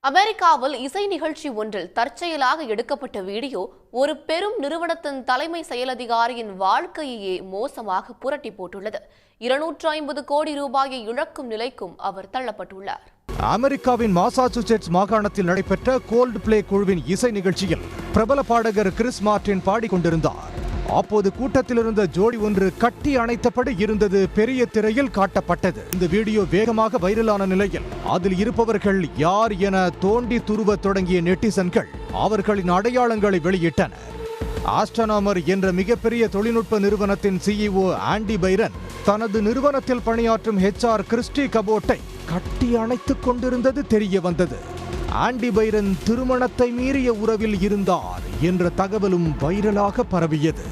அமெரிக்காவில் இசை நிகழ்ச்சி ஒன்றில் தற்செயலாக எடுக்கப்பட்ட வீடியோ ஒரு பெரும் நிறுவனத்தின் தலைமை செயலதிகாரியின் வாழ்க்கையையே மோசமாக புரட்டி போட்டுள்ளது. 250 கோடி ரூபாயை இழக்கும் நிலைக்கும் அவர் தள்ளப்பட்டுள்ளார். அமெரிக்காவின் மாசாச்சுசெட்ஸ் மாகாணத்தில் நடைபெற்ற கோல்ட் பிளே குழுவின் இசை நிகழ்ச்சியில் பிரபல பாடகர் கிறிஸ் மார்டின் பாடிக்கொண்டிருந்தார். அப்போது கூட்டத்தில் இருந்த ஜோடி ஒன்று கட்டி அணைத்தபடி இருந்தது பெரிய திரையில் காட்டப்பட்டது. இந்த வீடியோ வேகமாக வைரலான நிலையில் அதில் இருப்பவர்கள் யார் என தோண்டி துருவ தொடங்கிய நெட்டிசன்கள் அவர்களின் அடையாளங்களை வெளியிட்டனர். ஆஸ்ட்ரோனாமர் என்ற மிகப்பெரிய தொழில்நுட்ப நிறுவனத்தின் CEO ஆண்டி பைரன் தனது நிறுவனத்தில் பணியாற்றும் HR கிறிஸ்டி கபோட்டை கட்டி அணைத்துக் கொண்டிருந்தது தெரிய வந்தது. ஆண்டி பைரன் திருமணத்தை மீறிய உறவில் இருந்தார் என்ற தகவலும் வைரலாக பரவியது.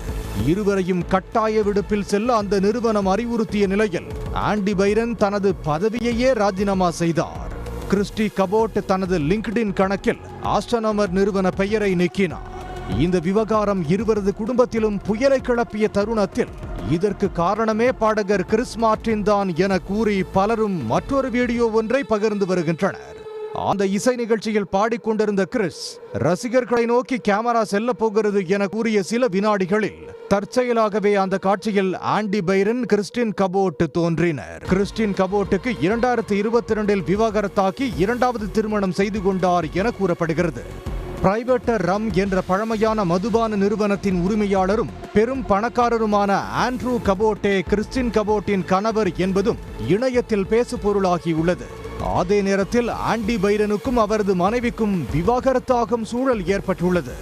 இருவரையும் கட்டாய விடுப்பில் செல்ல அந்த நிறுவனம் அறிவுறுத்திய நிலையில் ஆண்டி பைரன் தனது பதவியையே ராஜினாமா செய்தார். கிறிஸ்டி கபோட் தனது லிங்க்டின் கணக்கில் ஆஸ்ட்ரோனாமர் நிறுவன பெயரை நீக்கினார். இந்த விவகாரம் இருவரது குடும்பத்திலும் புயலை கிளப்பிய தருணத்தில் இதற்கு காரணமே பாடகர் கிறிஸ் மார்டின் தான் என கூறி பலரும் மற்றொரு வீடியோ ஒன்றை பகிர்ந்து வருகின்றனர். அந்த இசை நிகழ்ச்சியில் பாடிக்கொண்டிருந்த கிறிஸ் ரசிகர்களை நோக்கி கேமரா செல்ல போகிறது என கூறிய சில வினாடிகளில் தற்செயலாகவே அந்த காட்சியில் ஆண்டி பைரன் கிறிஸ்டின் கபோட் தோன்றினர். கிறிஸ்டின் கபோட்டுக்கு 2022 விவாகரத்தாக்கி இரண்டாவது திருமணம் செய்து கொண்டார் என கூறப்படுகிறது. பிரைவேட்டர் ரம் என்ற பழமையான மதுபான நிறுவனத்தின் உரிமையாளரும் பெரும் பணக்காரருமான ஆண்ட்ரூ கபோட்டே கிறிஸ்டின் கபோட்டின் கணவர் என்பதும் இணையத்தில் பேசுபொருளாகியுள்ளது. அதே நேரத்தில் ஆண்டி பைரனுக்கும் அவரது மனைவிக்கும் விவாகரத்தாகும் சூழல் ஏற்பட்டுள்ளது.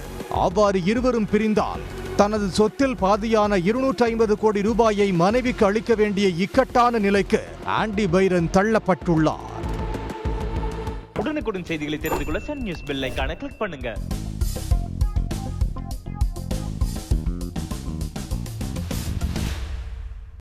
அவ்வாறு இருவரும் பிரிந்தால் தனது சொத்தில் பாதியான 250 கோடி ரூபாயை மனைவிக்கு அளிக்க வேண்டிய இக்கட்டான நிலைக்கு ஆண்டி பைரன் தள்ளப்பட்டுள்ளார். உடனுக்குடன் செய்திகளை தெரிந்து கொள்ள சன் நியூஸ் பெல் ஐகானை கிளிக் பண்ணுங்க.